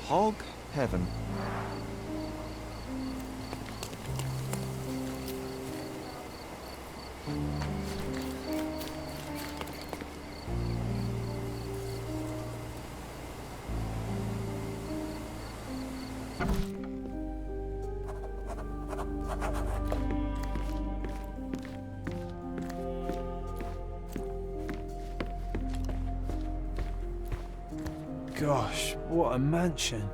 Hog heaven. Gosh, what a mansion.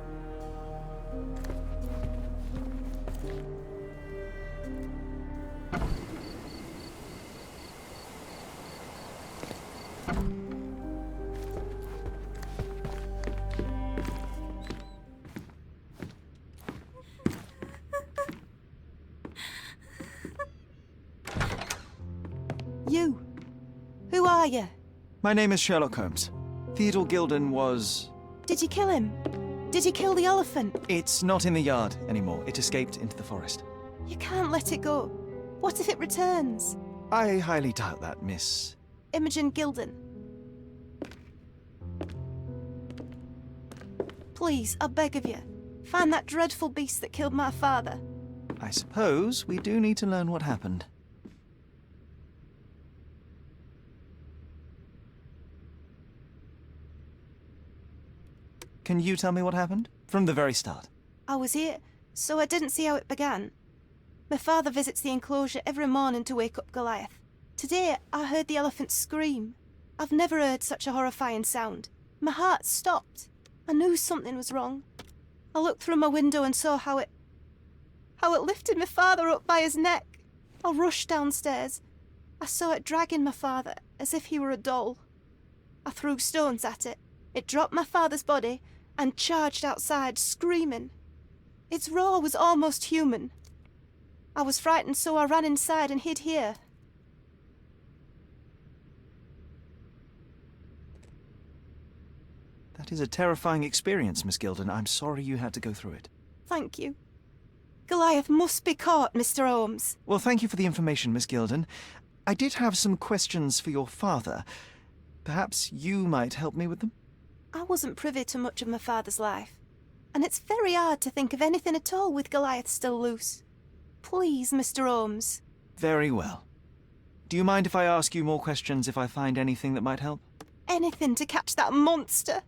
You. Who are you? My name is Sherlock Holmes. Theodore Gilden was... Did you kill him? Did you kill the elephant? It's not in the yard anymore. It escaped into the forest. You can't let it go. What if it returns? I highly doubt that, Miss... Imogen Gilden. Please, I beg of you, find that dreadful beast that killed my father. I suppose we do need to learn what happened. Can you tell me what happened? From the very start. I was here, so I didn't see how it began. My father visits the enclosure every morning to wake up Goliath. Today, I heard the elephant scream. I've never heard such a horrifying sound. My heart stopped. I knew something was wrong. I looked through my window and saw how it lifted my father up by his neck. I rushed downstairs. I saw it dragging my father as if he were a doll. I threw stones at it. It dropped my father's body and charged outside, screaming. Its roar was almost human. I was frightened, so I ran inside and hid here. That is a terrifying experience, Miss Gilden. I'm sorry you had to go through it. Thank you. Goliath must be caught, Mr. Holmes. Well, thank you for the information, Miss Gilden. I did have some questions for your father. Perhaps you might help me with them? I wasn't privy to much of my father's life, and it's very hard to think of anything at all with Goliath still loose. Please, Mr. Holmes. Very well. Do you mind if I ask you more questions if I find anything that might help? Anything to catch that monster.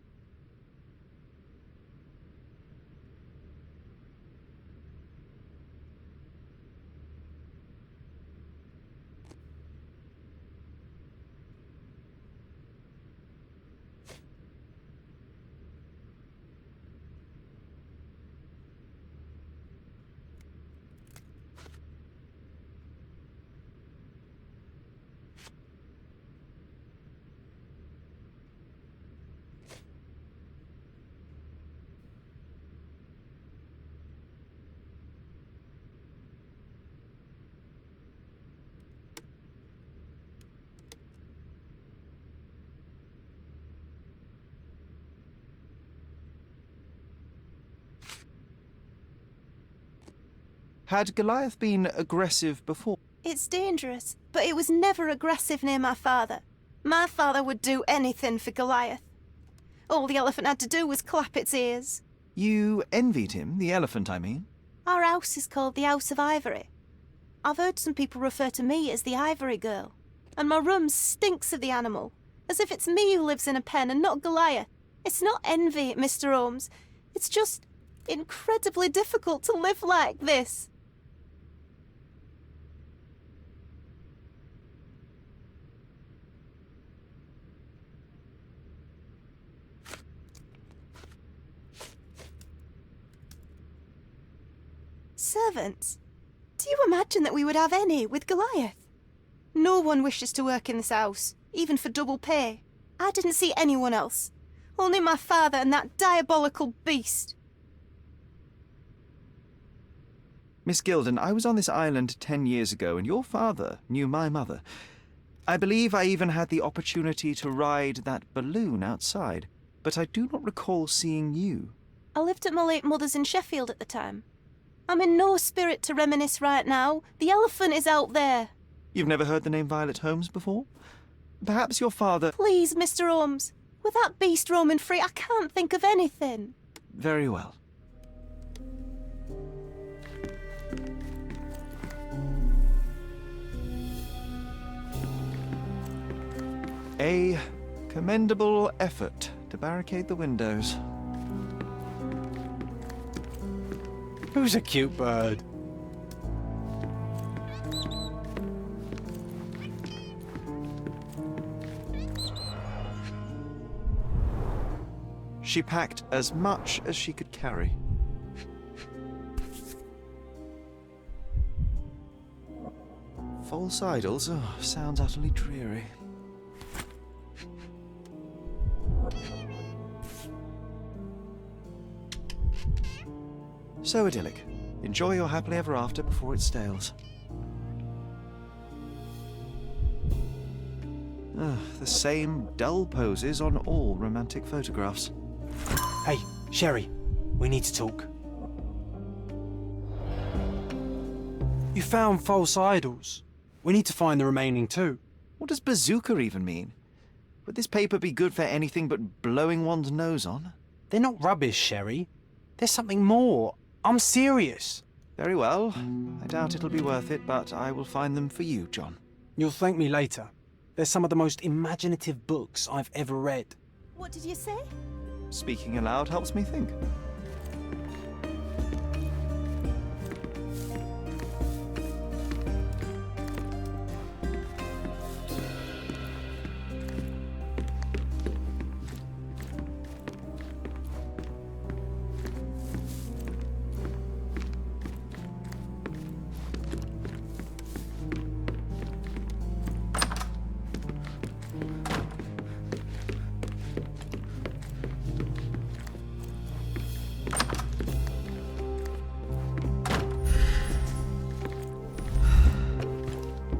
Had Goliath been aggressive before? It's dangerous, but it was never aggressive near my father. My father would do anything for Goliath. All the elephant had to do was clap its ears. You envied him, the elephant, I mean? Our house is called the House of Ivory. I've heard some people refer to me as the Ivory Girl, and my room stinks of the animal, as if it's me who lives in a pen and not Goliath. It's not envy, Mr. Holmes. It's just incredibly difficult to live like this. Servants? Do you imagine that we would have any with Goliath? No one wishes to work in this house, even for double pay. I didn't see anyone else. Only my father and that diabolical beast. Miss Gilden, I was on this island 10 years ago, and your father knew my mother. I believe I even had the opportunity to ride that balloon outside, but I do not recall seeing you. I lived at my late mother's in Sheffield at the time. I'm in no spirit to reminisce right now. The elephant is out there. You've never heard the name Violet Holmes before? Perhaps your father... Please, Mr. Holmes. With that beast roaming free, I can't think of anything. Very well. A commendable effort to barricade the windows. Who's a cute bird? She packed as much as she could carry. False idols? Oh, sounds utterly dreary. So idyllic. Enjoy your happily ever after before it stales. The same dull poses on all romantic photographs. Hey, Sherry, we need to talk. You found false idols. We need to find the remaining two. What does bazooka even mean? Would this paper be good for anything but blowing one's nose on? They're not rubbish, Sherry. There's something more. I'm serious. Very well. I doubt it'll be worth it, but I will find them for you, John. You'll thank me later. They're some of the most imaginative books I've ever read. What did you say? Speaking aloud helps me think.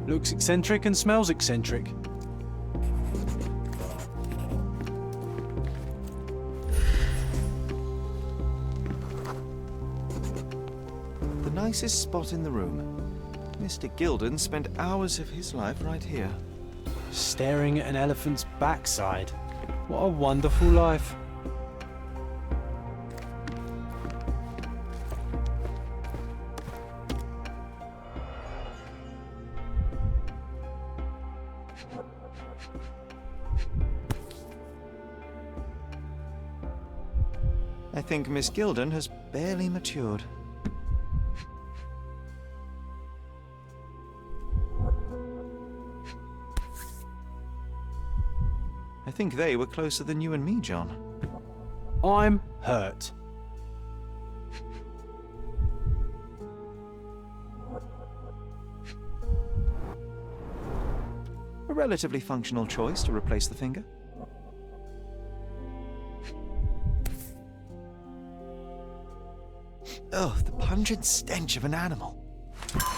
Looks eccentric and smells eccentric. The nicest spot in the room. Mr. Gilden spent hours of his life right here. Staring at an elephant's backside. What a wonderful life. I think Miss Gilden has barely matured. I think they were closer than you and me, John. I'm hurt. A relatively functional choice to replace the finger. Oh, the pungent stench of an animal.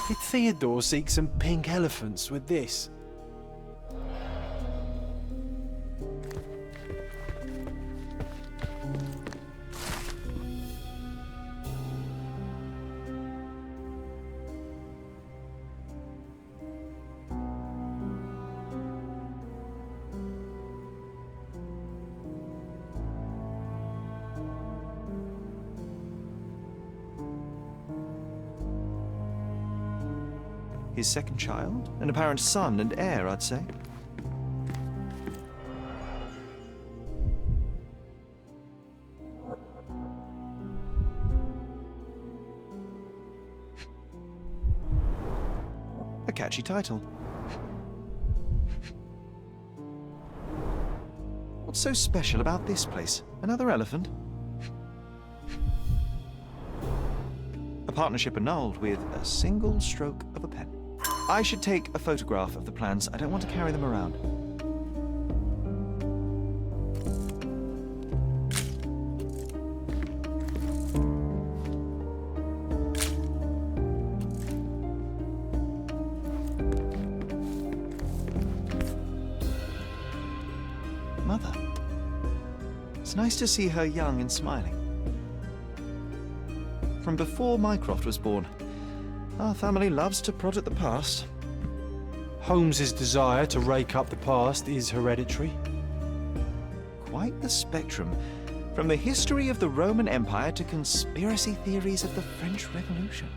Did Theodore seek some pink elephants with this? His second child? An apparent son and heir, I'd say. A catchy title. What's so special about this place? Another elephant? A partnership annulled with a single stroke of a pen. I should take a photograph of the plans. I don't want to carry them around. Mother. It's nice to see her young and smiling. From before Mycroft was born. Our family loves to prod at the past. Holmes's desire to rake up the past is hereditary. Quite the spectrum, From the history of the Roman Empire to conspiracy theories of the French Revolution.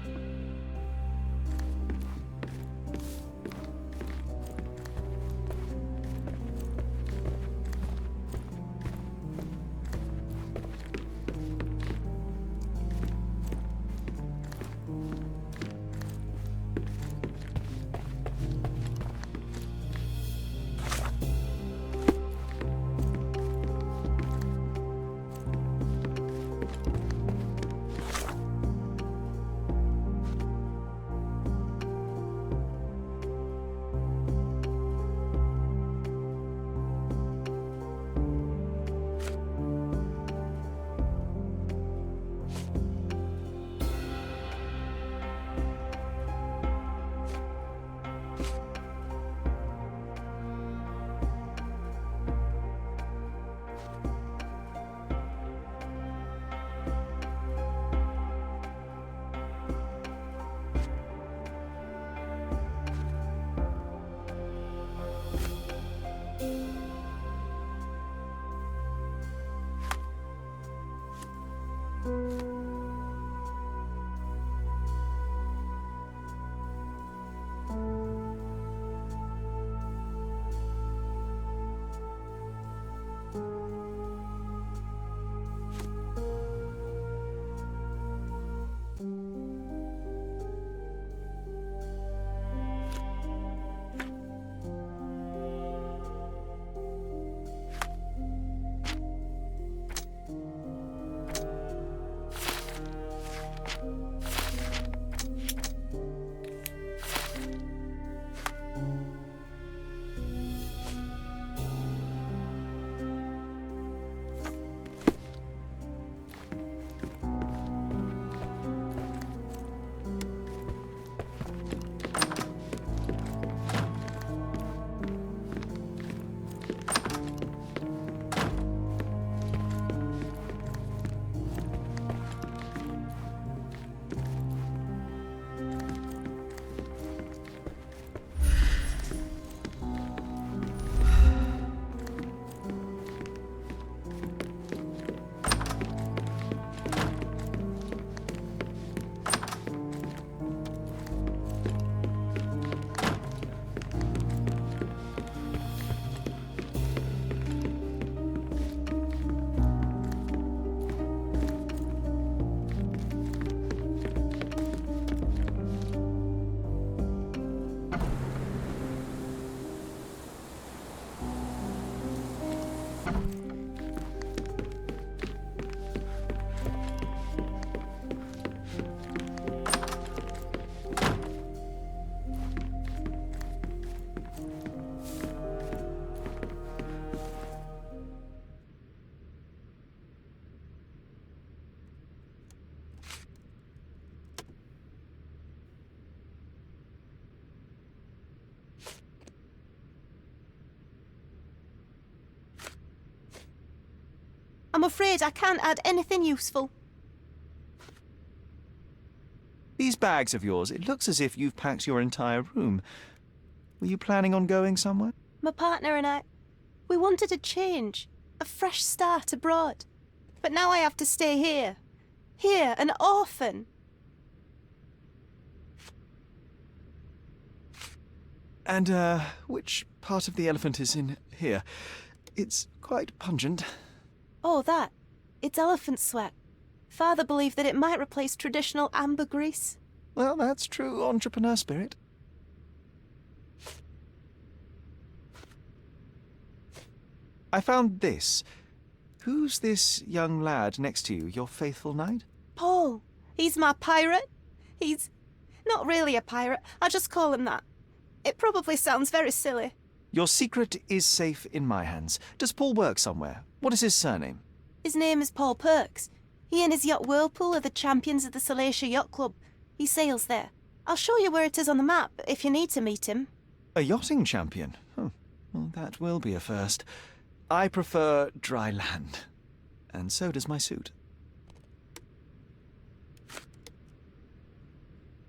I'm afraid I can't add anything useful. These bags of yours, it looks as if you've packed your entire room. Were you planning on going somewhere? My partner and I, we wanted a change, a fresh start abroad. But now I have to stay here. Here, an orphan. And, which part of the elephant is in here? It's quite pungent. Oh, that. It's elephant sweat. Father believed that it might replace traditional ambergris. Well, that's true entrepreneur spirit. I found this. Who's this young lad next to you, your faithful knight? Paul. He's my pirate. He's not really a pirate. I just call him that. It probably sounds very silly. Your secret is safe in my hands. Does Paul work somewhere? What is his surname? His name is Paul Perks. He and his yacht Whirlpool are the champions of the Salacia Yacht Club. He sails there. I'll show you where it is on the map if you need to meet him. A yachting champion? Well, that will be a first. I prefer dry land. And so does my suit.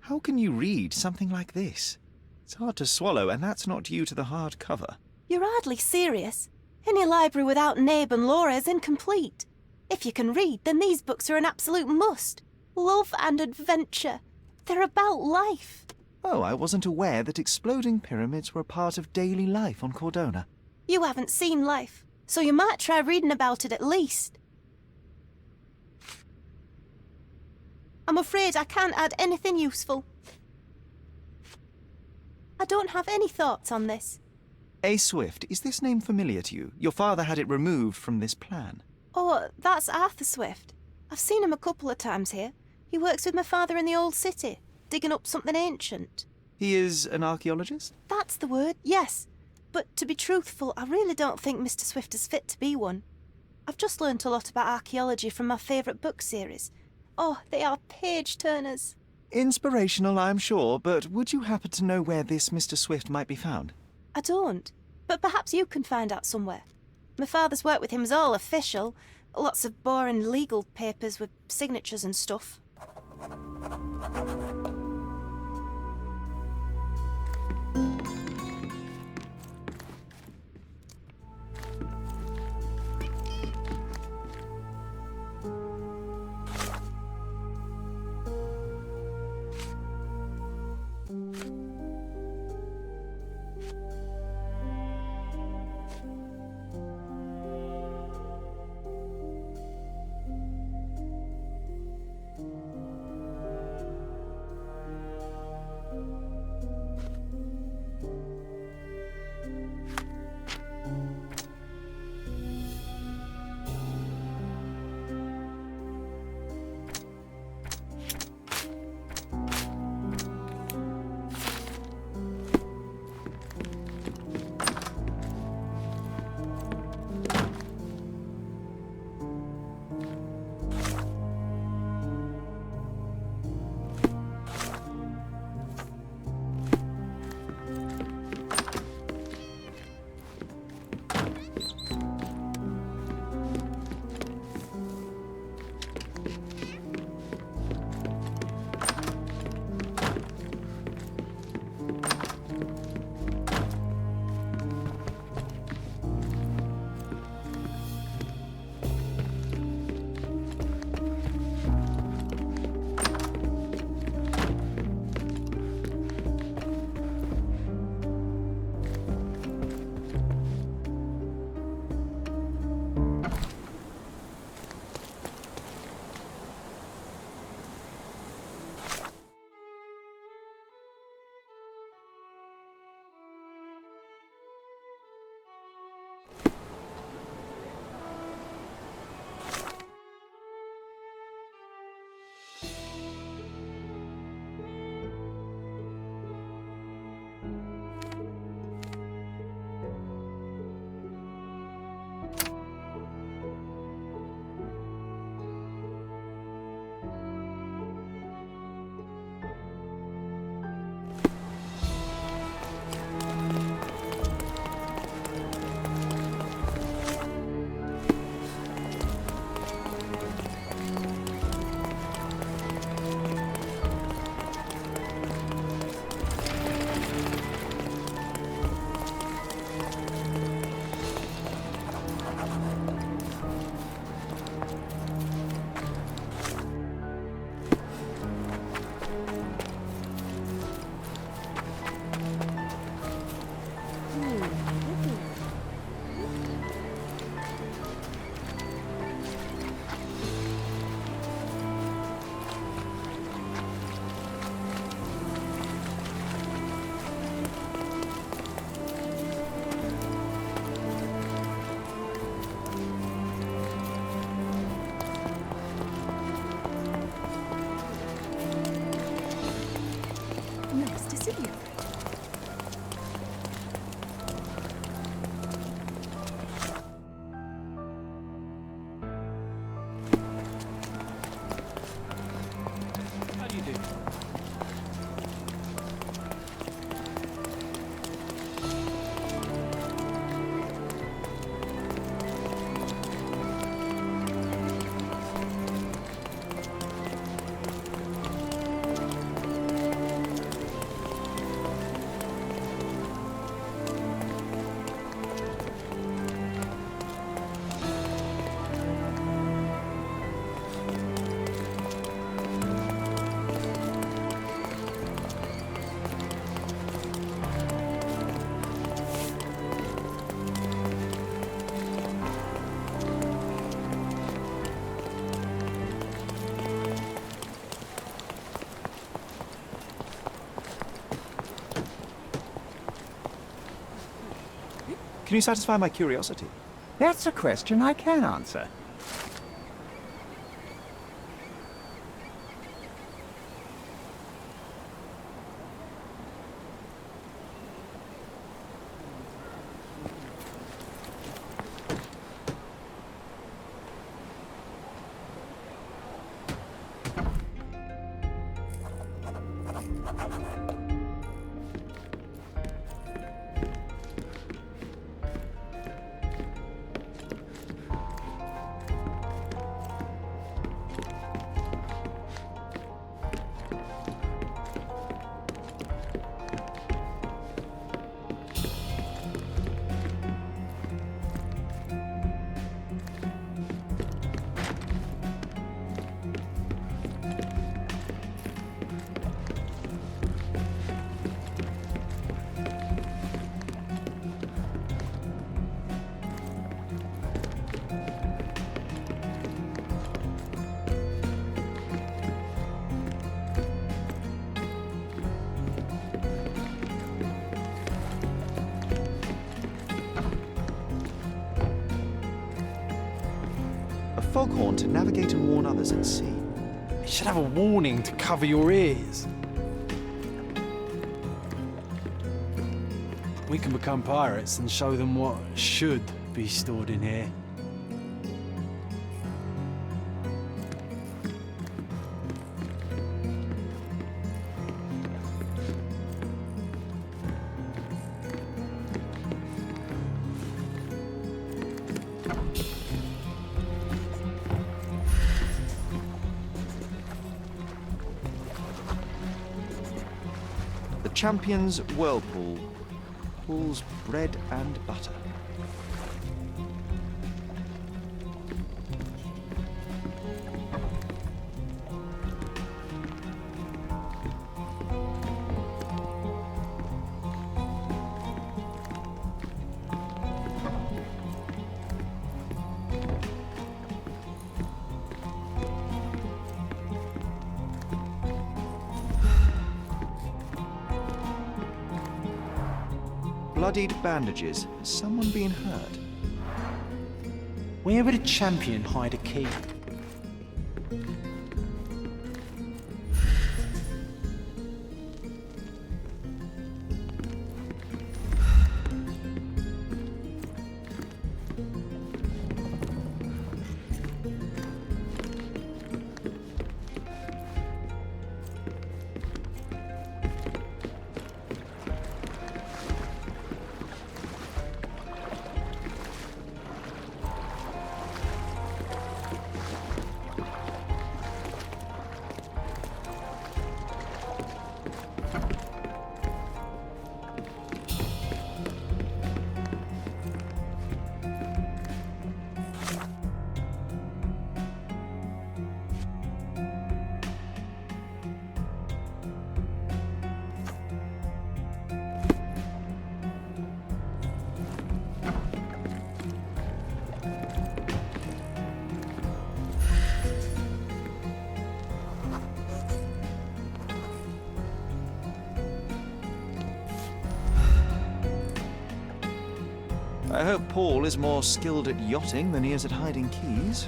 How can you read something like this? It's hard to swallow, and that's not due to the hard cover. You're hardly serious. Any library without Nabe and Laura is incomplete. If you can read, then these books are an absolute must. Love and adventure. They're about life. Oh, I wasn't aware that exploding pyramids were a part of daily life on Cordona. You haven't seen life, so you might try reading about it at least. I'm afraid I can't add anything useful. I don't have any thoughts on this. A. Swift, is this name familiar to you? Your father had it removed from this plan. Oh, that's Arthur Swift. I've seen him a couple of times here. He works with my father in the old city, digging up something ancient. He is an archaeologist? That's the word, yes. But to be truthful, I really don't think Mr. Swift is fit to be one. I've just learnt a lot about archaeology from my favourite book series. Oh, they are page-turners. Inspirational, I'm sure, but would you happen to know where this Mr. Swift might be found? I don't, but perhaps you can find out somewhere. My father's work with him is all official. Lots of boring legal papers with signatures and stuff. Can you satisfy my curiosity? That's a question I can answer. Foghorn to navigate and warn others at sea. You should have a warning to cover your ears. We can become pirates and show them what should be stored in here. Champion's Whirlpool. Pool's bread and butter. Bloodied bandages. Has someone been hurt? Where would a champion hide a key? I hope Paul is more skilled at yachting than he is at hiding keys.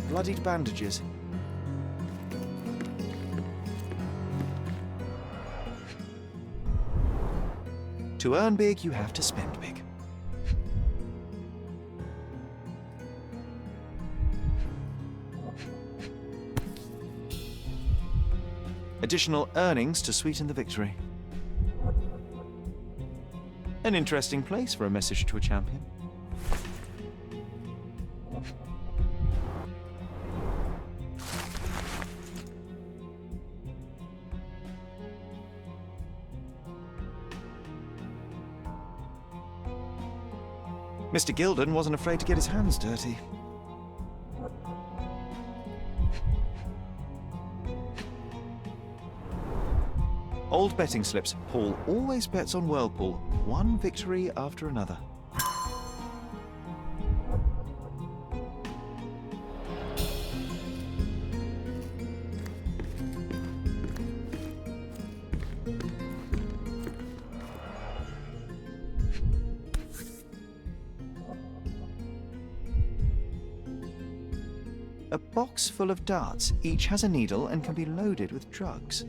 Bloodied bandages. To earn big, you have to spend big. Additional earnings to sweeten the victory. An interesting place for a message to a champion. Mr. Gilden wasn't afraid to get his hands dirty. Old betting slips. Paul always bets on Whirlpool. One victory after another. A box full of darts. Each has a needle and can be loaded with drugs.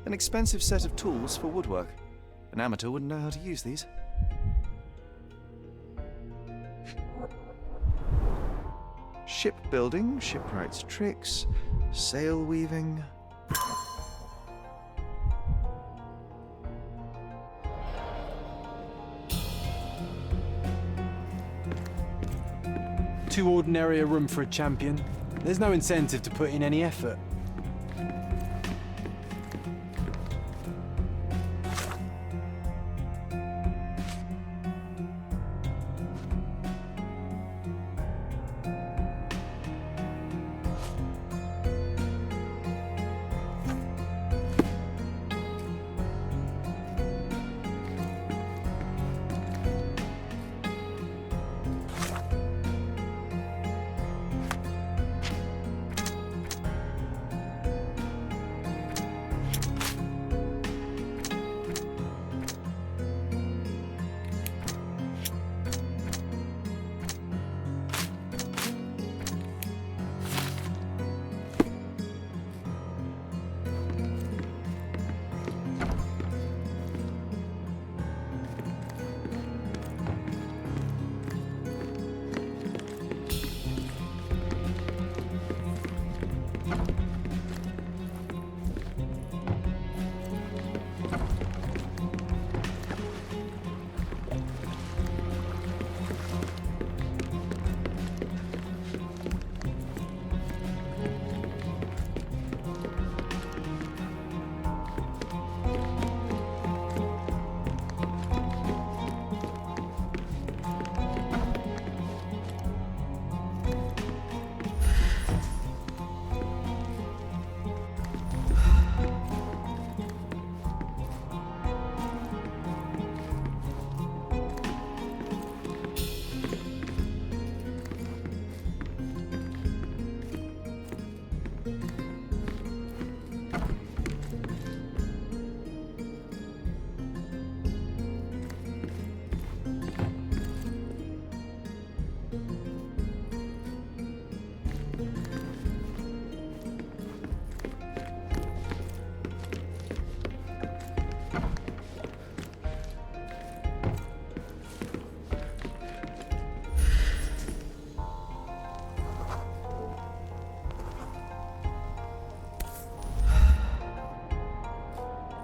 An expensive set of tools for woodwork. An amateur wouldn't know how to use these. Shipbuilding, shipwright's tricks, sail weaving. Too ordinary a room for a champion. There's no incentive to put in any effort.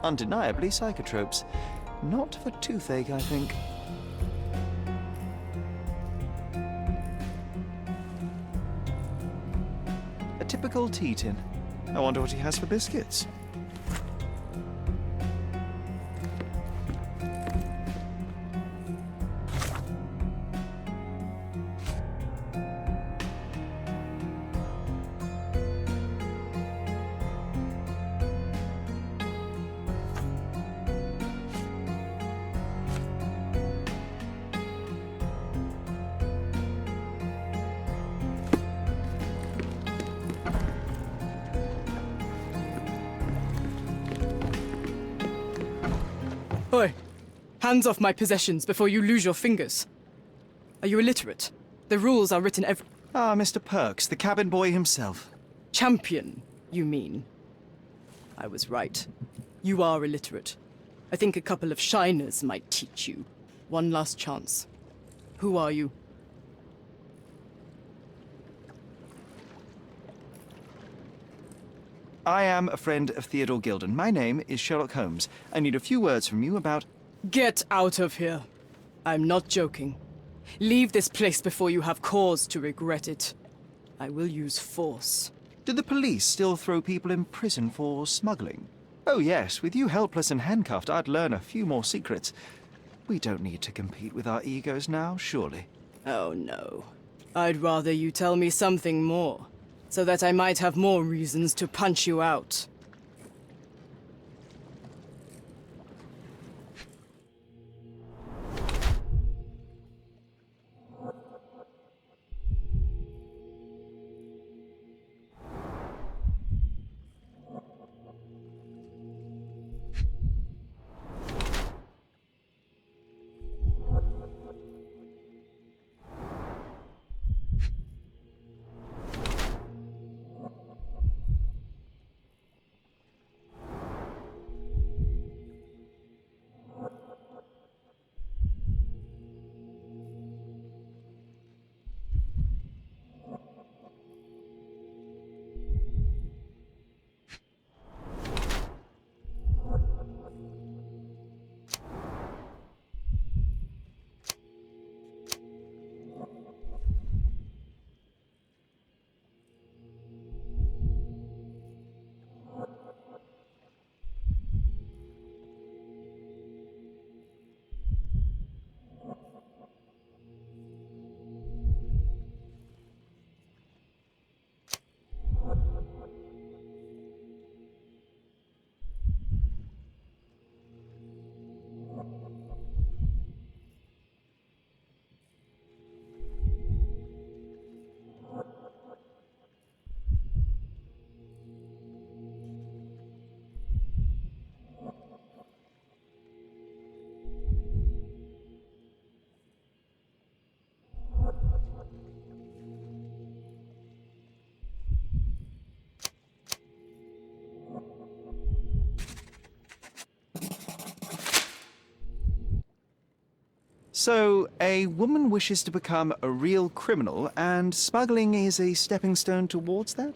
Undeniably psychotropes. Not for toothache, I think. A typical tea tin. I wonder what he has for biscuits. Oi! Hands off my possessions before you lose your fingers. Are you illiterate? The rules are written every... Ah, Mr. Perks, the cabin boy himself. Champion, you mean? I was right. You are illiterate. I think a couple of shiners might teach you. One last chance. Who are you? I am a friend of Theodore Gilden. My name is Sherlock Holmes. I need a few words from you about... Get out of here. I'm not joking. Leave this place before you have cause to regret it. I will use force. Do the police still throw people in prison for smuggling? Oh yes, with you helpless and handcuffed, I'd learn a few more secrets. We don't need to compete with our egos now, surely. Oh no. I'd rather you tell me something more, so that I might have more reasons to punch you out. So, a woman wishes to become a real criminal, and smuggling is a stepping stone towards that?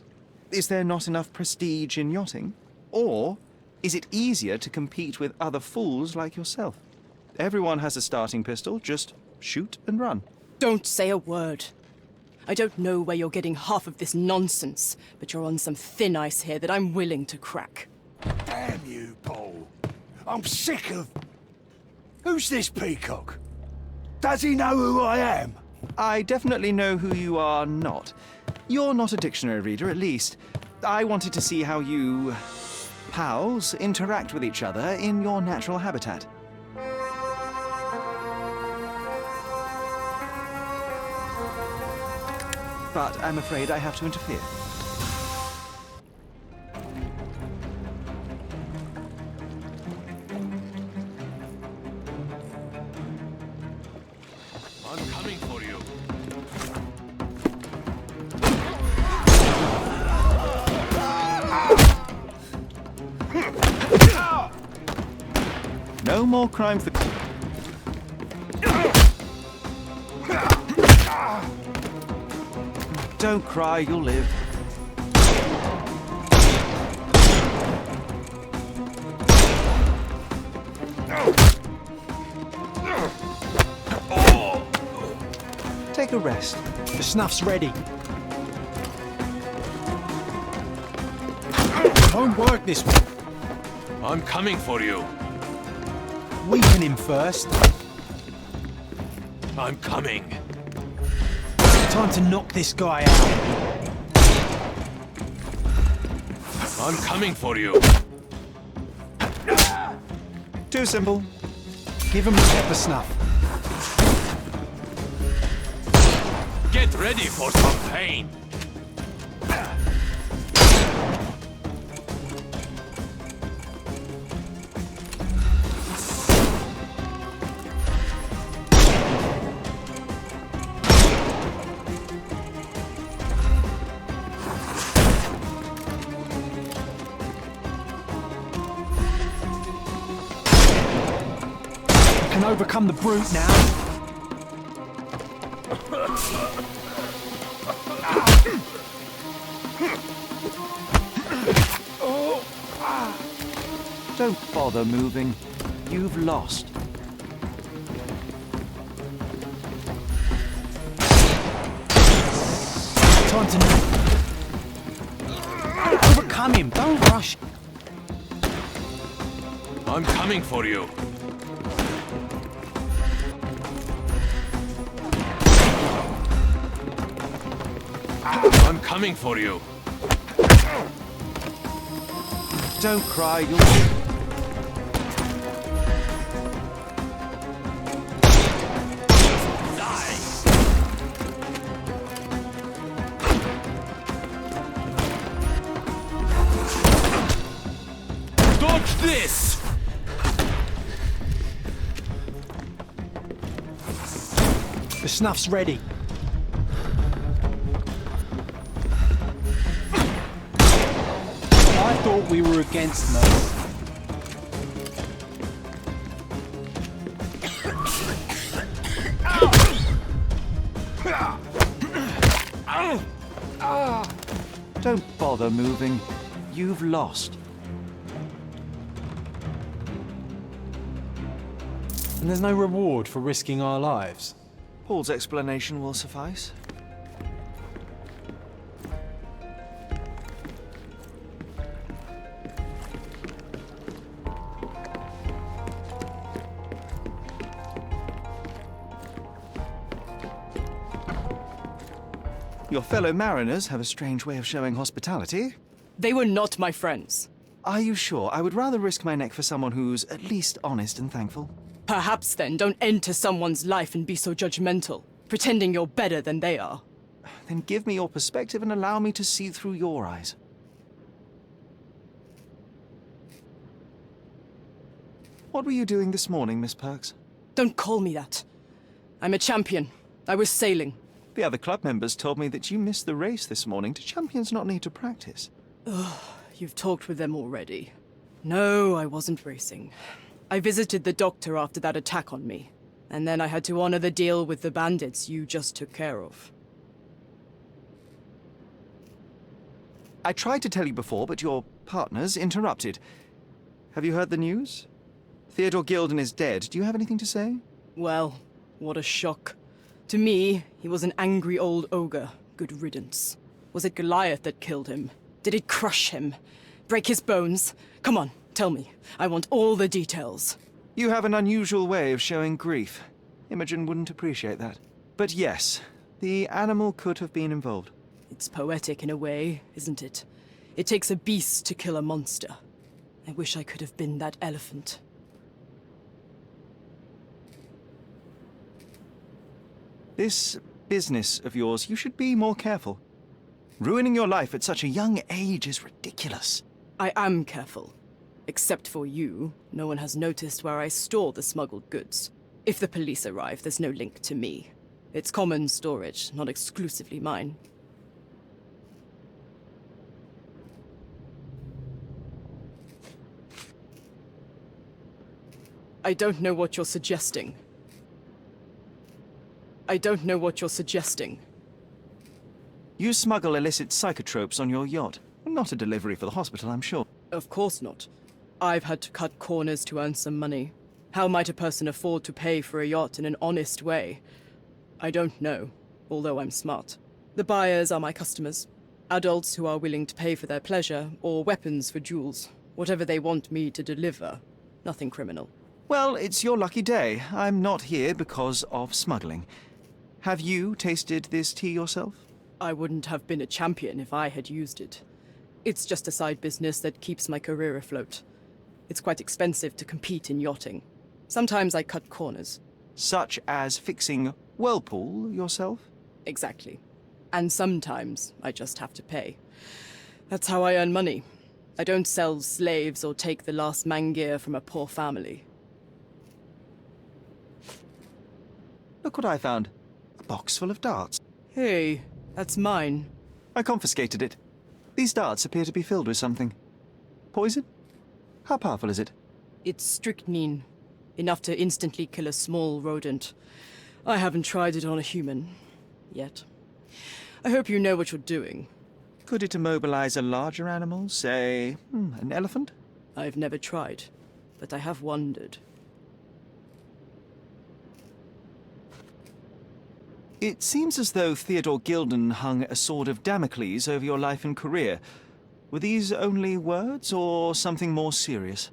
Is there not enough prestige in yachting? Or is it easier to compete with other fools like yourself? Everyone has a starting pistol, just shoot and run. Don't say a word. I don't know where you're getting half of this nonsense, but you're on some thin ice here that I'm willing to crack. Damn you, Paul. I'm sick of... Who's this peacock? Does he know who I am? I definitely know who you are not. You're not a dictionary reader, at least. I wanted to see how you... pals interact with each other in your natural habitat. But I'm afraid I have to interfere. I'm coming for you. No more crime for... Don't cry, you'll live. Take a rest. The snuff's ready. Won't work this way. I'm coming for you. Weaken him first. I'm coming. Time to knock this guy out. I'm coming for you. Too simple. Give him the pepper snuff. Get ready for some pain. Can overcome the brute now. Don't bother moving. You've lost. Time to overcome him. Don't rush. I'm coming for you. I'm coming for you. Don't cry, you'll live. Dodge this! The snuff's ready. I thought we were against murder. Don't bother moving. You've lost. And there's no reward for risking our lives. Paul's explanation will suffice. Your fellow mariners have a strange way of showing hospitality. They were not my friends. Are you sure? I would rather risk my neck for someone who's at least honest and thankful. Perhaps then don't enter someone's life and be so judgmental, pretending you're better than they are. Then give me your perspective and allow me to see through your eyes. What were you doing this morning, Miss Perks? Don't call me that. I'm a champion. I was sailing. The other club members told me that you missed the race this morning. Do champions not need to practice? You've talked with them already. No, I wasn't racing. I visited the doctor after that attack on me. And then I had to honor the deal with the bandits you just took care of. I tried to tell you before, but your partners interrupted. Have you heard the news? Theodore Gilden is dead. Do you have anything to say? Well, what a shock. To me, he was an angry old ogre. Good riddance. Was it Goliath that killed him? Did it crush him? Break his bones? Come on, tell me. I want all the details. You have an unusual way of showing grief. Imogen wouldn't appreciate that. But yes, the animal could have been involved. It's poetic in a way, isn't it? It takes a beast to kill a monster. I wish I could have been that elephant. This business of yours, you should be more careful. Ruining your life at such a young age is ridiculous. I am careful. Except for you, no one has noticed where I store the smuggled goods. If the police arrive, there's no link to me. It's common storage, not exclusively mine. I don't know what you're suggesting. I don't know what you're suggesting. You smuggle illicit psychotropes on your yacht. Not a delivery for the hospital, I'm sure. Of course not. I've had to cut corners to earn some money. How might a person afford to pay for a yacht in an honest way? I don't know, although I'm smart. The buyers are my customers. Adults who are willing to pay for their pleasure, or weapons for jewels. Whatever they want me to deliver. Nothing criminal. Well, it's your lucky day. I'm not here because of smuggling. Have you tasted this tea yourself? I wouldn't have been a champion if I had used it. It's just a side business that keeps my career afloat. It's quite expensive to compete in yachting. Sometimes I cut corners. Such as fixing Whirlpool yourself? Exactly. And sometimes I just have to pay. That's how I earn money. I don't sell slaves or take the last mangear from a poor family. Look what I found. A box full of darts. Hey, that's mine. I confiscated it. These darts appear to be filled with something. Poison? How powerful is it? It's strychnine. Enough to instantly kill a small rodent. I haven't tried it on a human. Yet. I hope you know what you're doing. Could it immobilize a larger animal, say, an elephant? I've never tried, but I have wondered. It seems as though Theodore Gilden hung a sword of Damocles over your life and career. Were these only words, or something more serious?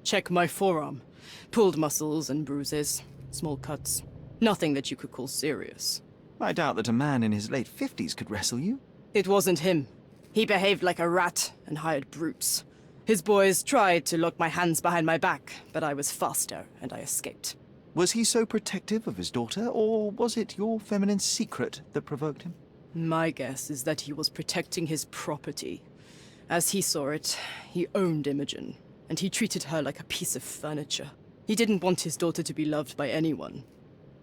Check my forearm. Pulled muscles and bruises. Small cuts. Nothing that you could call serious. I doubt that a man in his late 50s could wrestle you. It wasn't him. He behaved like a rat and hired brutes. His boys tried to lock my hands behind my back, but I was faster and I escaped. Was he so protective of his daughter, or was it your feminine secret that provoked him? My guess is that he was protecting his property. As he saw it, he owned Imogen, and he treated her like a piece of furniture. He didn't want his daughter to be loved by anyone.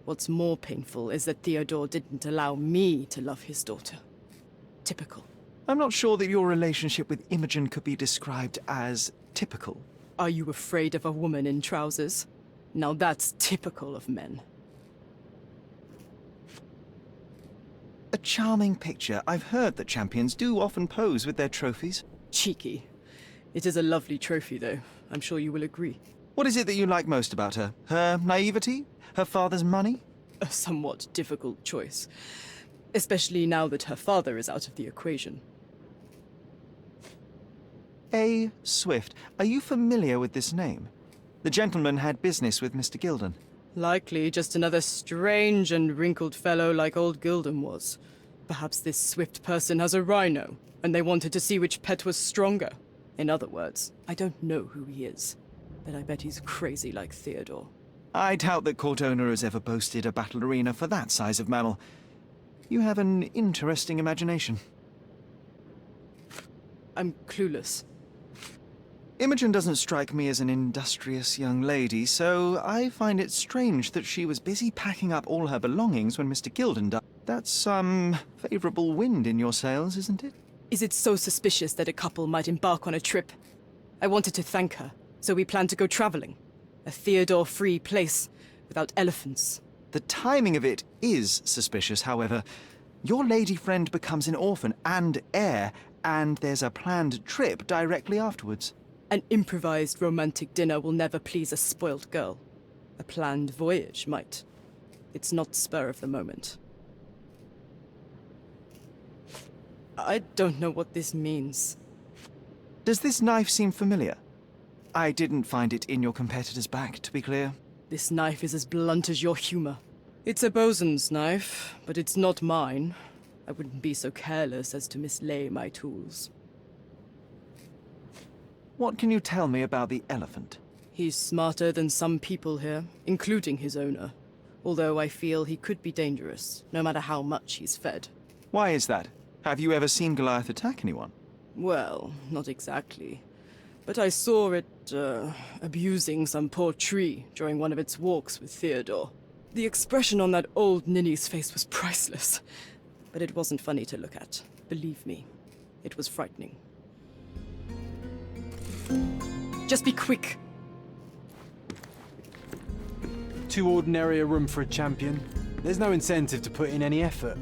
What's more painful is that Theodore didn't allow me to love his daughter. Typical. I'm not sure that your relationship with Imogen could be described as typical. Are you afraid of a woman in trousers? Now that's typical of men. A charming picture. I've heard that champions do often pose with their trophies. Cheeky. It is a lovely trophy, though. I'm sure you will agree. What is it that you like most about her? Her naivety? Her father's money? A somewhat difficult choice. Especially now that her father is out of the equation. A. Swift. Are you familiar with this name? The gentleman had business with Mr. Gilden. Likely just another strange and wrinkled fellow like old Gilden was. Perhaps this Swift person has a rhino, and they wanted to see which pet was stronger. In other words, I don't know who he is, but I bet he's crazy like Theodore. I doubt that Cortona has ever boasted a battle arena for that size of mammal. You have an interesting imagination. I'm clueless. Imogen doesn't strike me as an industrious young lady, so I find it strange that she was busy packing up all her belongings when Mr. Gilden died. That's some favorable wind in your sails, isn't it? Is it so suspicious that a couple might embark on a trip? I wanted to thank her, so we planned to go traveling. A Theodore-free place, without elephants. The timing of it is suspicious, however. Your lady friend becomes an orphan and heir, and there's a planned trip directly afterwards. An improvised romantic dinner will never please a spoilt girl. A planned voyage might. It's not spur of the moment. I don't know what this means. Does this knife seem familiar? I didn't find it in your competitor's back, to be clear. This knife is as blunt as your humor. It's a bosun's knife, but it's not mine. I wouldn't be so careless as to mislay my tools. What can you tell me about the elephant? He's smarter than some people here, including his owner. Although I feel he could be dangerous, no matter how much he's fed. Why is that? Have you ever seen Goliath attack anyone? Well, not exactly. But I saw it, abusing some poor tree during one of its walks with Theodore. The expression on that old ninny's face was priceless. But it wasn't funny to look at. Believe me, it was frightening. Just be quick! Too ordinary a room for a champion. There's no incentive to put in any effort.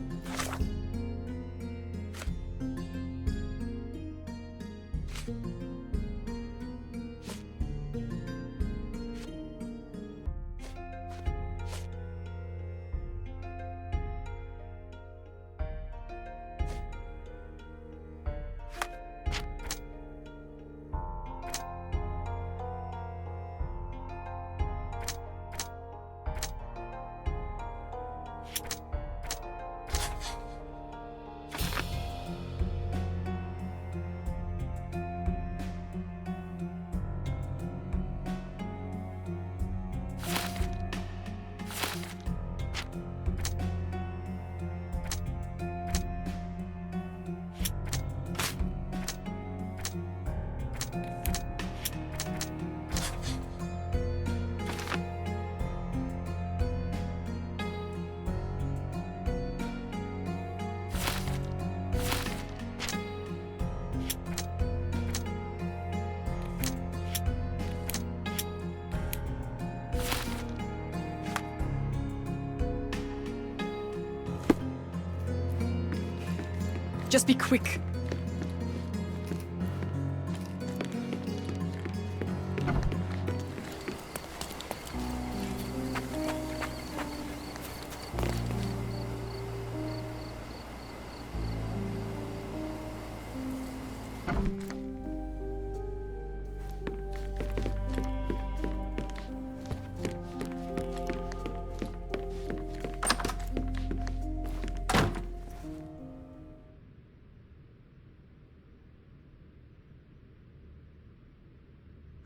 Just be quick!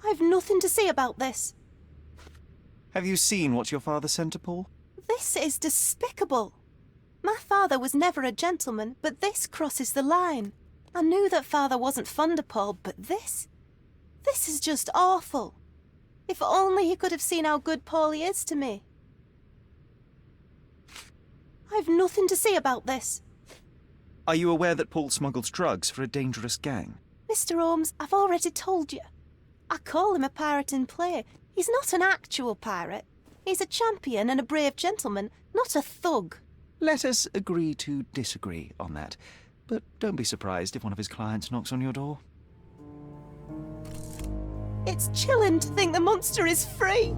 I've nothing to say about this. Have you seen what your father sent to Paul? This is despicable. My father was never a gentleman, but this crosses the line. I knew that father wasn't fond of Paul, but this is just awful. If only he could have seen how good Paulie is to me. I've nothing to say about this. Are you aware that Paul smuggles drugs for a dangerous gang? Mr. Holmes, I've already told you. I call him a pirate in play. He's not an actual pirate. He's a champion and a brave gentleman, not a thug. Let us agree to disagree on that. But don't be surprised if one of his clients knocks on your door. It's chilling to think the monster is free.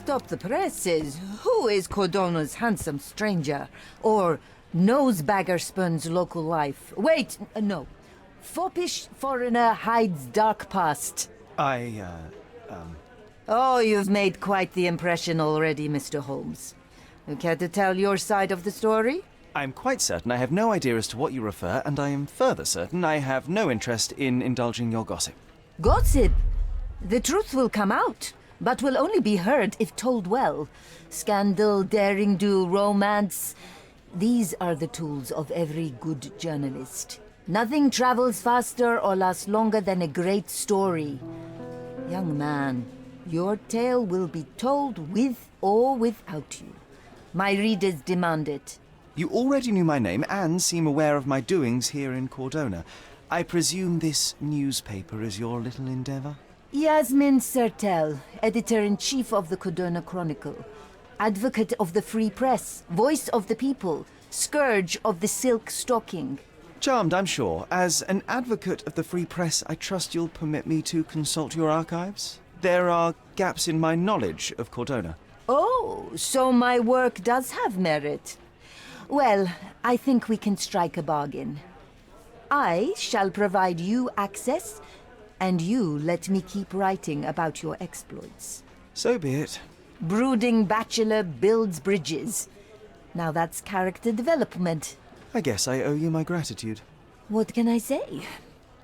stop the presses. Who is Cordona's handsome stranger? Or Nosebagger local life? Wait, no. Foppish foreigner hides dark past. Oh, you've made quite the impression already, Mr. Holmes. You care to tell your side of the story? I'm quite certain I have no idea as to what you refer, and I am further certain I have no interest in indulging your gossip. Gossip? The truth will come out, but will only be heard if told well. Scandal, daring-do, romance. These are the tools of every good journalist. Nothing travels faster or lasts longer than a great story. Young man, your tale will be told with or without you. My readers demand it. You already knew my name and seem aware of my doings here in Cordona. I presume this newspaper is your little endeavor? Yasmin Sertel, editor-in-chief of the Cordona Chronicle. Advocate of the free press, voice of the people, scourge of the silk stocking. Charmed, I'm sure. As an advocate of the free press, I trust you'll permit me to consult your archives? There are gaps in my knowledge of Cordona. Oh, so my work does have merit. Well, I think we can strike a bargain. I shall provide you access, and you let me keep writing about your exploits. So be it. Brooding bachelor builds bridges. Now that's character development. I guess I owe you my gratitude. What can I say?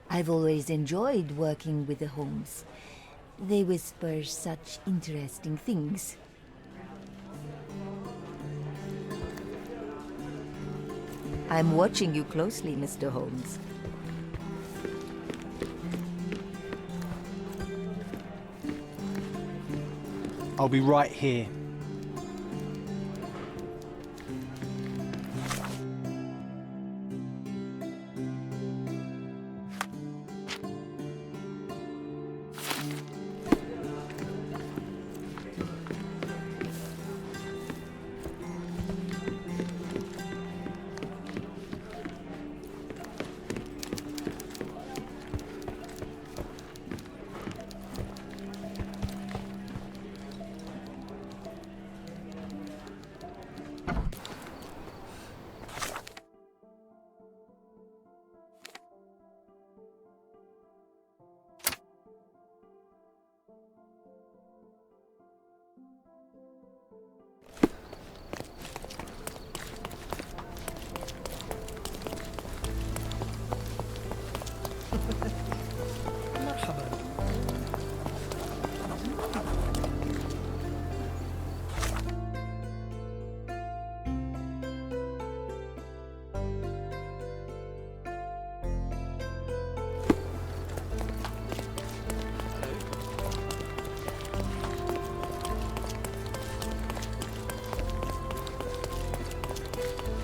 I've always enjoyed working with the Holmes. They whisper such interesting things. I'm watching you closely, Mr. Holmes. I'll be right here.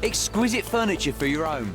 Exquisite furniture for your home.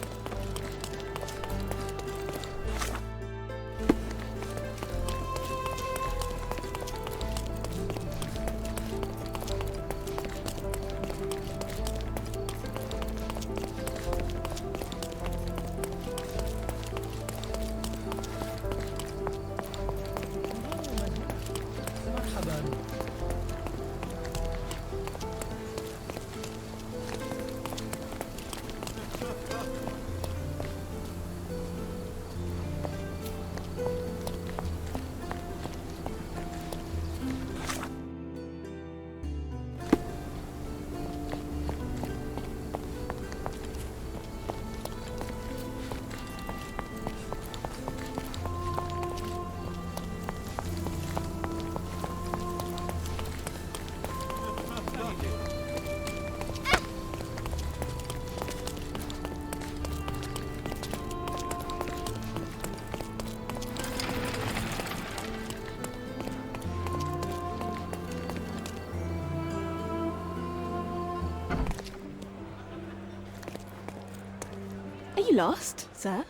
Are you lost, sir?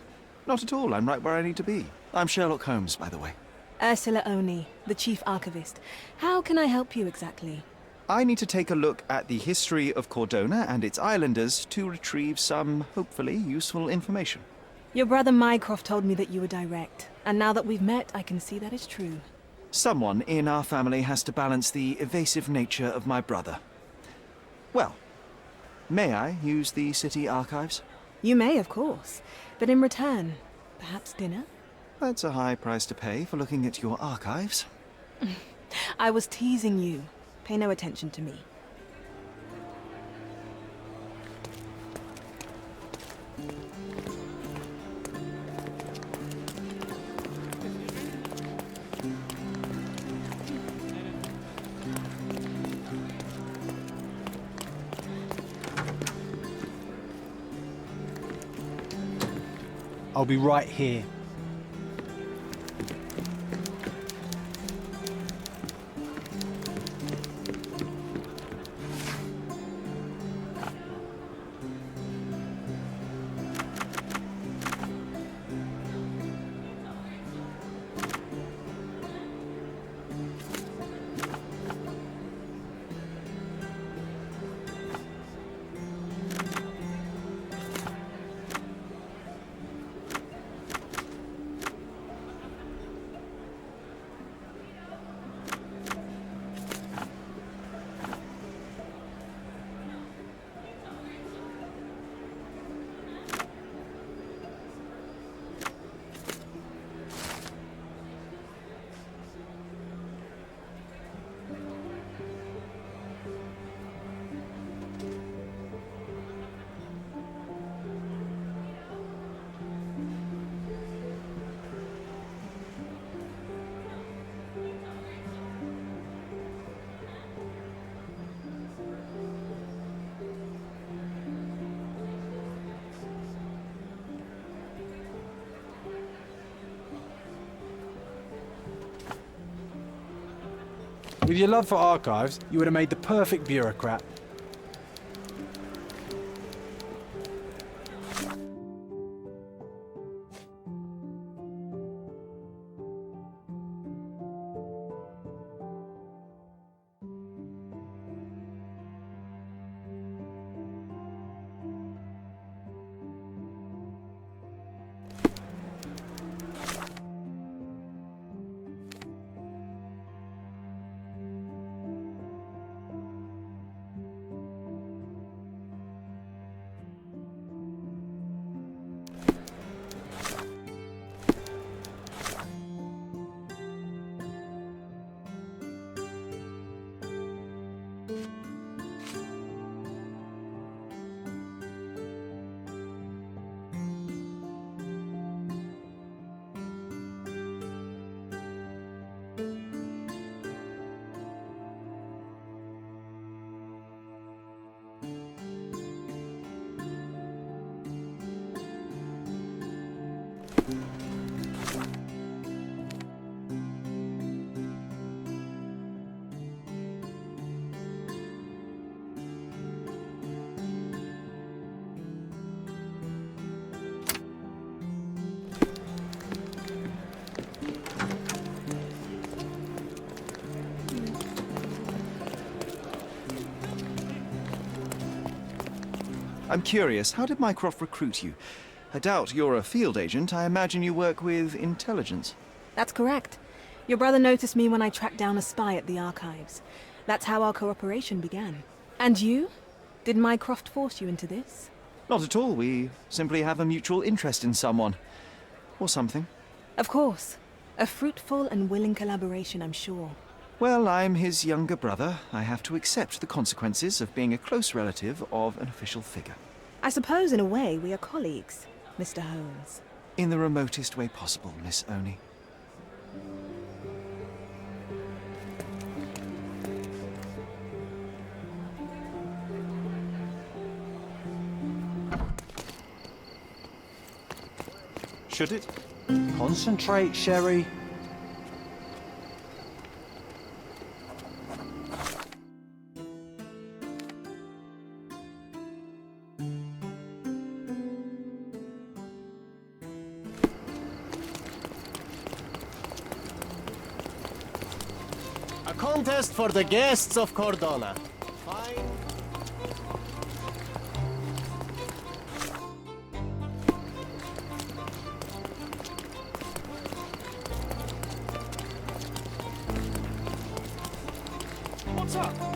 Not at all. I'm right where I need to be. I'm Sherlock Holmes, by the way. Ursula Oni, the chief archivist. How can I help you exactly? I need to take a look at the history of Cordona and its islanders to retrieve some, hopefully, useful information. Your brother Mycroft told me that you were direct, and now that we've met, I can see that is true. Someone in our family has to balance the evasive nature of my brother. Well, may I use the city archives? You may, of course. But in return, perhaps dinner? That's a high price to pay for looking at your archives. I was teasing you. Pay no attention to me. I'll be right here. With your love for archives, you would have made the perfect bureaucrat. I'm curious, how did Mycroft recruit you? I doubt you're a field agent. I imagine you work with intelligence. That's correct. Your brother noticed me when I tracked down a spy at the archives. That's how our cooperation began. And you? Did Mycroft force you into this? Not at all. We simply have a mutual interest in someone. Or something. Of course. A fruitful and willing collaboration, I'm sure. Well, I'm his younger brother. I have to accept the consequences of being a close relative of an official figure. I suppose, in a way, we are colleagues, Mr. Holmes. In the remotest way possible, Miss Oni. Should it? Concentrate, Sherry. A contest for the guests of Cordona. Fine. What's up?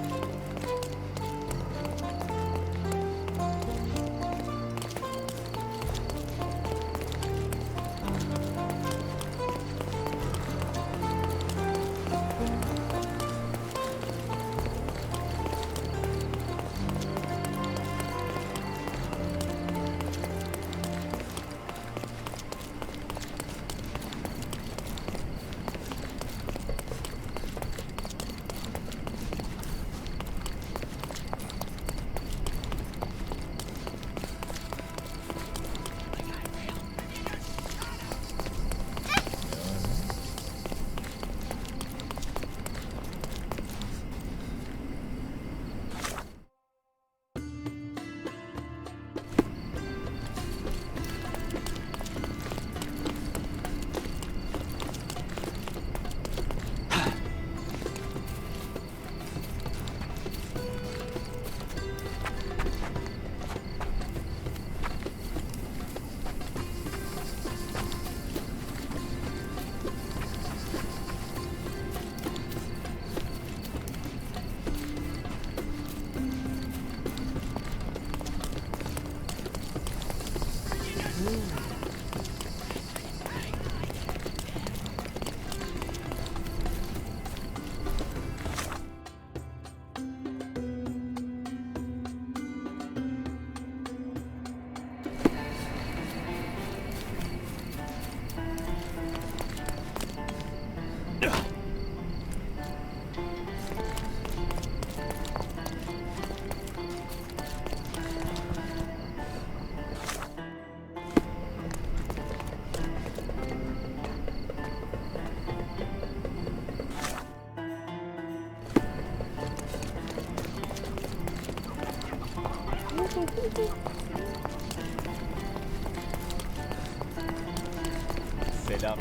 Selam.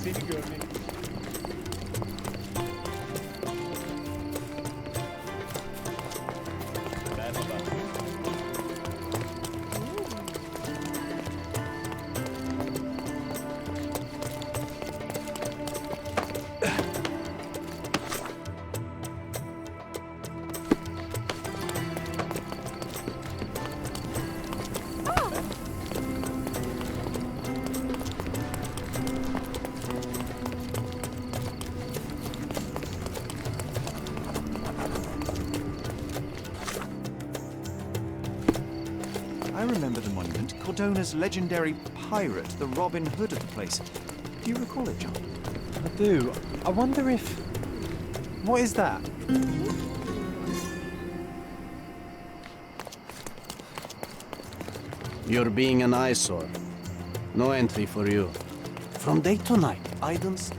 Seni görmek. Merhaba. I remember the monument. Cordona's legendary pirate, the Robin Hood of the place. Do you recall it, John? I do. I wonder if... What is that? You're being an eyesore. No entry for you. From day to night, I don't stop.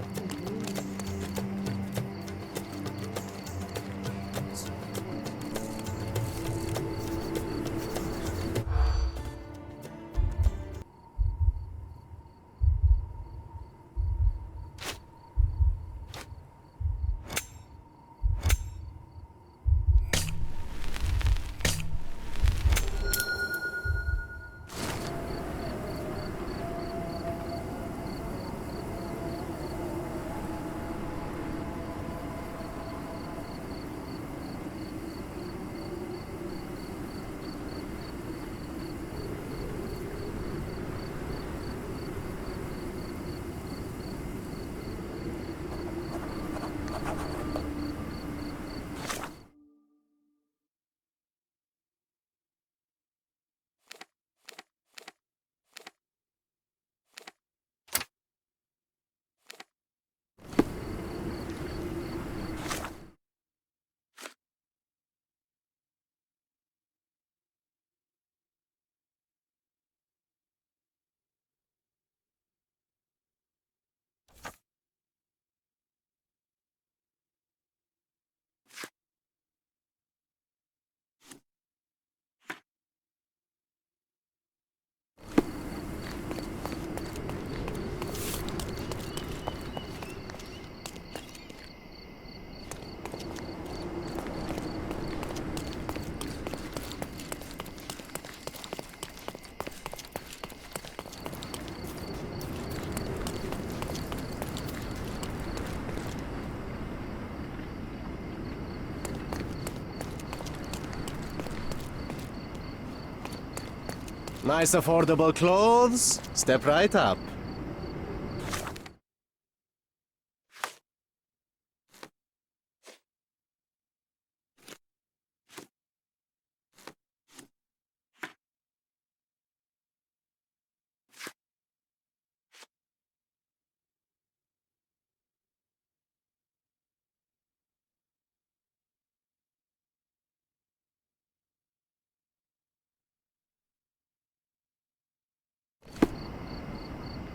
Nice affordable clothes. Step right up.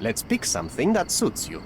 Let's pick something that suits you.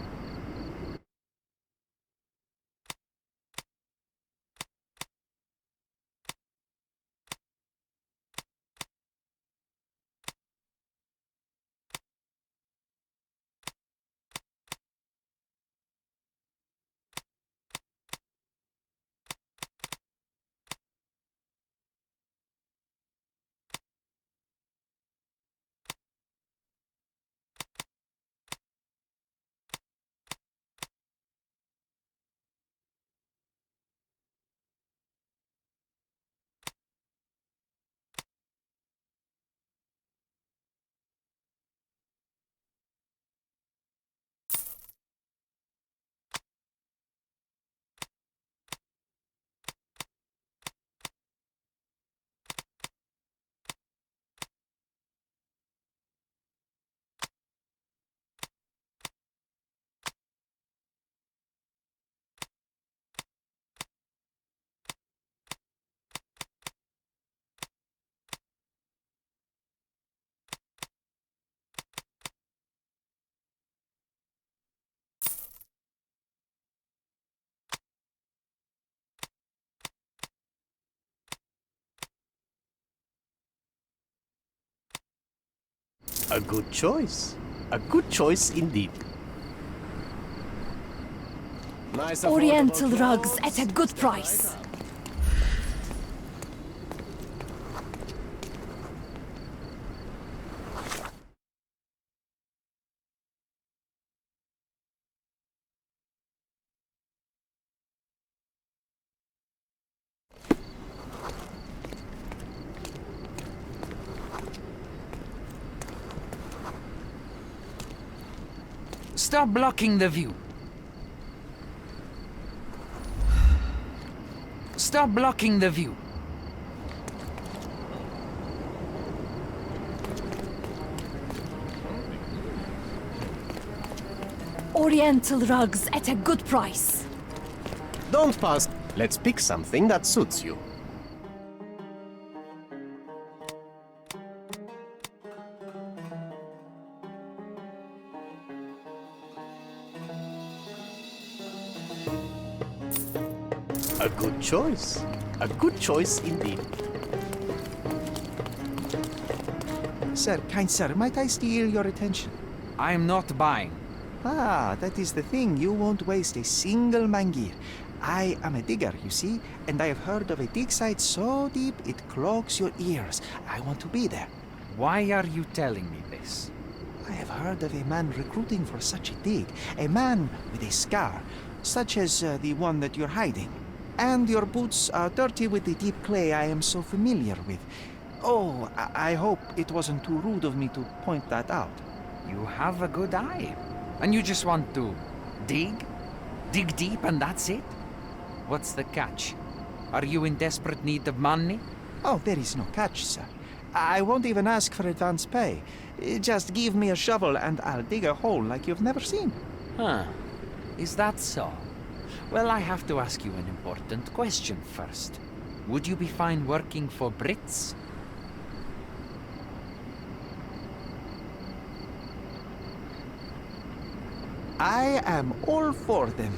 A good choice. A good choice indeed. Nice Oriental rugs at a good price. Stop blocking the view. Stop blocking the view. Oriental rugs at a good price. Don't pass. Let's pick something that suits you. A good choice. A good choice indeed. Sir, kind sir, might I steal your attention? I'm not buying. Ah, that is the thing. You won't waste a single mangir. I am a digger, you see, and I have heard of a dig site so deep it clogs your ears. I want to be there. Why are you telling me this? I have heard of a man recruiting for such a dig. A man with a scar, such as the one that you're hiding. And your boots are dirty with the deep clay I am so familiar with. Oh, I hope it wasn't too rude of me to point that out. You have a good eye. And you just want to dig? Dig deep and that's it? What's the catch? Are you in desperate need of money? Oh, there is no catch, sir. I won't even ask for advance pay. Just give me a shovel and I'll dig a hole like you've never seen. Huh. Is that so? Well, I have to ask you an important question first. Would you be fine working for Brits? I am all for them.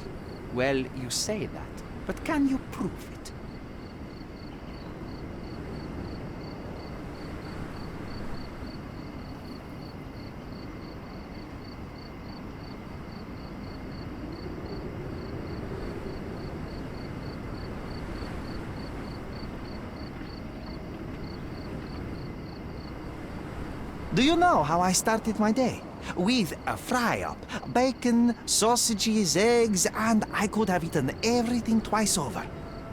Well, you say that, but can you prove it? Do you know how I started my day? With a fry-up. Bacon, sausages, eggs, and I could have eaten everything twice over.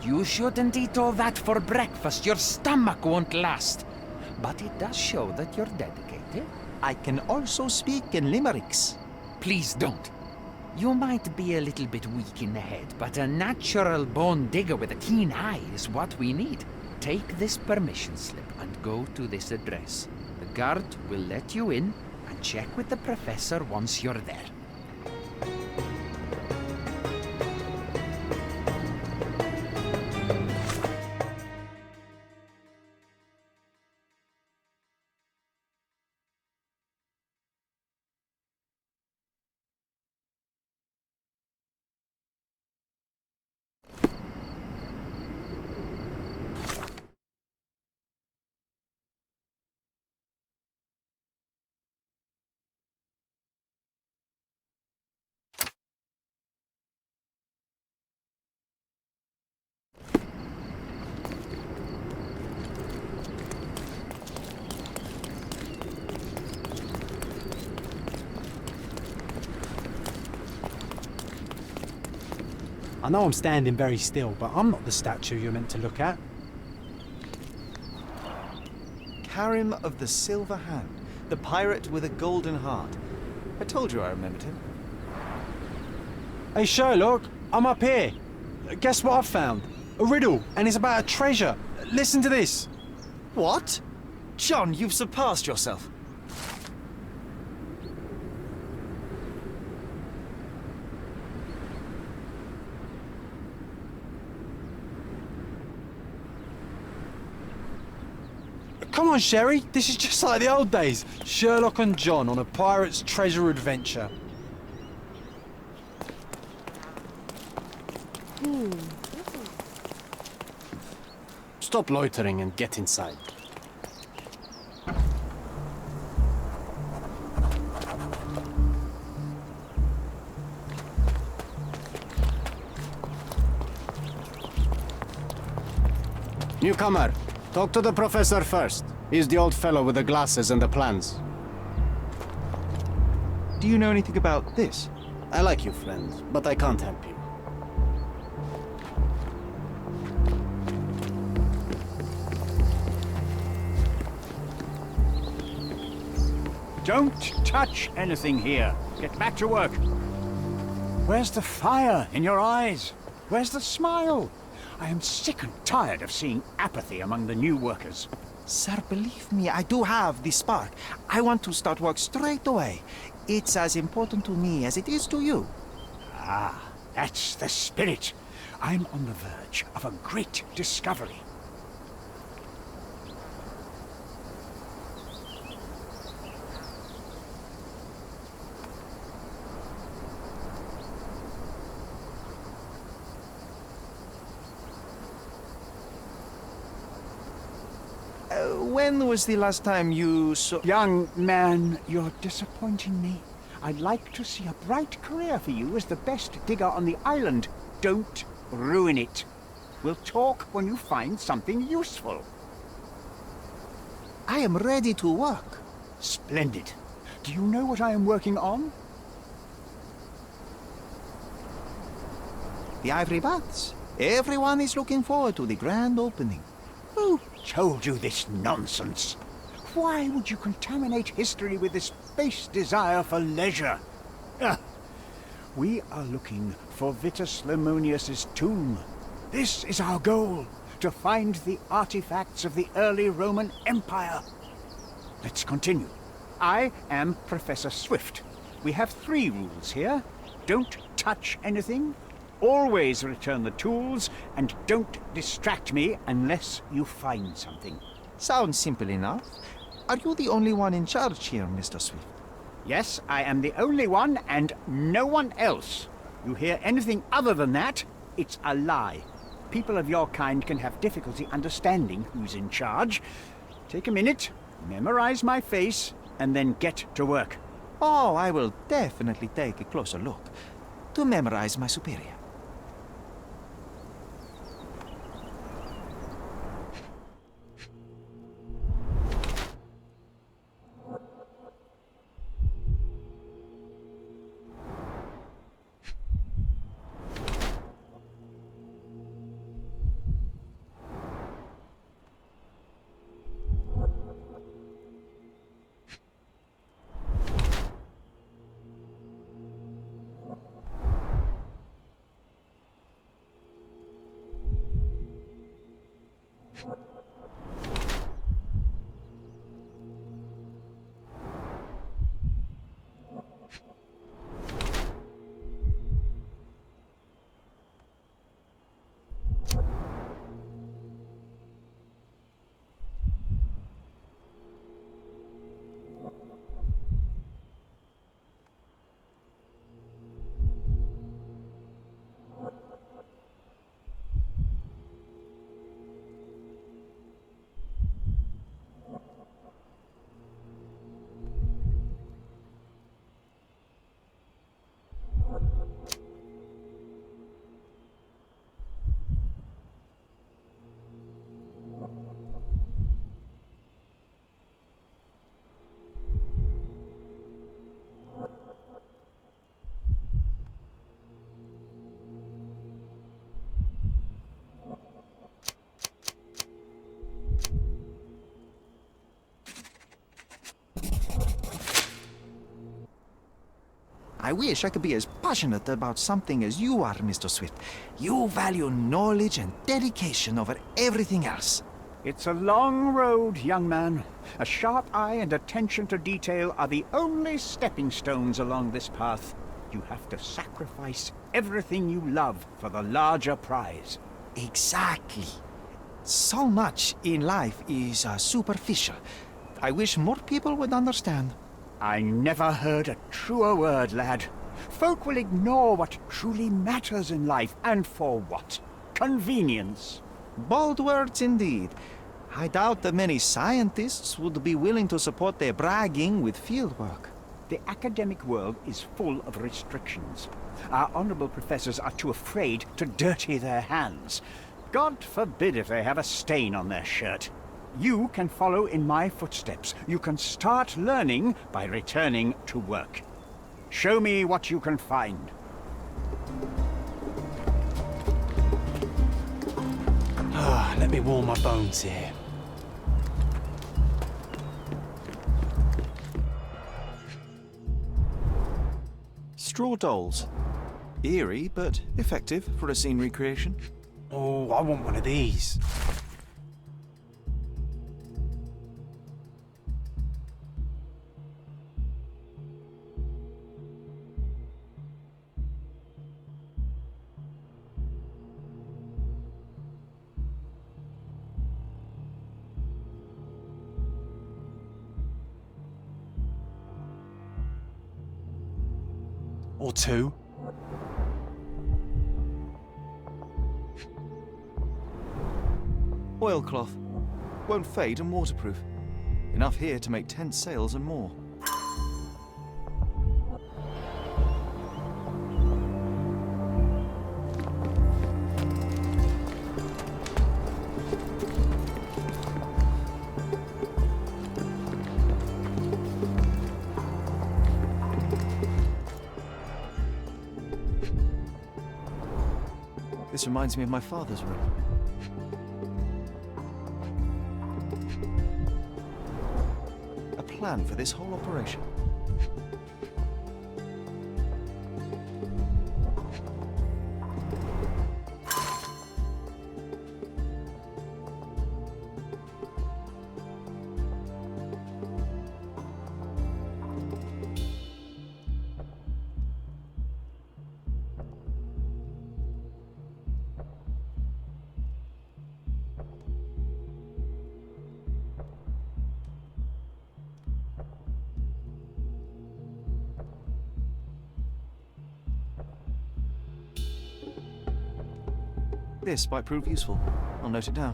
You shouldn't eat all that for breakfast. Your stomach won't last. But it does show that you're dedicated. eh? I can also speak in limericks. Please don't. You might be a little bit weak in the head, but a natural bone digger with a keen eye is what we need. Take this permission slip and go to this address. The guard will let you in and check with the professor once you're there. I know I'm standing very still, but I'm not the statue you're meant to look at. Karim of the Silver Hand, the pirate with a golden heart. I told you I remembered him. Hey Sherlock, I'm up here. Guess what I've found? A riddle, and it's about a treasure. Listen to this. What? John, you've surpassed yourself. Come on, Sherry. This is just like the old days. Sherlock and John on a pirate's treasure adventure. Stop loitering and get inside. Newcomer, talk to the professor first. He's the old fellow with the glasses and the plans. Do you know anything about this? I like you, friend, but I can't help you. Don't touch anything here. Get back to work. Where's the fire in your eyes? Where's the smile? I am sick and tired of seeing apathy among the new workers. Sir, believe me, I do have the spark. I want to start work straight away. It's as important to me as it is to you. Ah, that's the spirit. I'm on the verge of a great discovery. When was the last time you saw... Young man, you're disappointing me. I'd like to see a bright career for you as the best digger on the island. Don't ruin it. We'll talk when you find something useful. I am ready to work. Splendid. Do you know what I am working on? The Ivory Baths. Everyone is looking forward to the grand opening. Who told you this nonsense? Why would you contaminate history with this base desire for leisure? We are looking for Vitus Lemonius's tomb. This is our goal, to find the artifacts of the early Roman Empire. Let's continue. I am Professor Swift. We have 3 rules here. Don't touch anything, always return the tools, and don't distract me unless you find something. Sounds simple enough. Are you the only one in charge here, Mr. Swift? Yes, I am the only one and no one else. You hear anything other than that, it's a lie. People of your kind can have difficulty understanding who's in charge. Take a minute, memorize my face, and then get to work. Oh, I will definitely take a closer look to memorize my superior. I wish I could be as passionate about something as you are, Mr. Swift. You value knowledge and dedication over everything else. It's a long road, young man. A sharp eye and attention to detail are the only stepping stones along this path. You have to sacrifice everything you love for the larger prize. Exactly. So much in life is superficial. I wish more people would understand. I never heard a truer word, lad. Folk will ignore what truly matters in life, and for what? Convenience. Bold words indeed. I doubt that many scientists would be willing to support their bragging with fieldwork. The academic world is full of restrictions. Our honorable professors are too afraid to dirty their hands. God forbid if they have a stain on their shirt. You can follow in my footsteps. You can start learning by returning to work. Show me what you can find. Let me warm my bones here. Straw dolls. Eerie, but effective for a scene recreation. Oh, I want one of these. Or two. Oilcloth. Won't fade and waterproof. Enough here to make 10 sails and more. This reminds me of my father's room. A plan for this whole operation. This might prove useful. I'll note it down.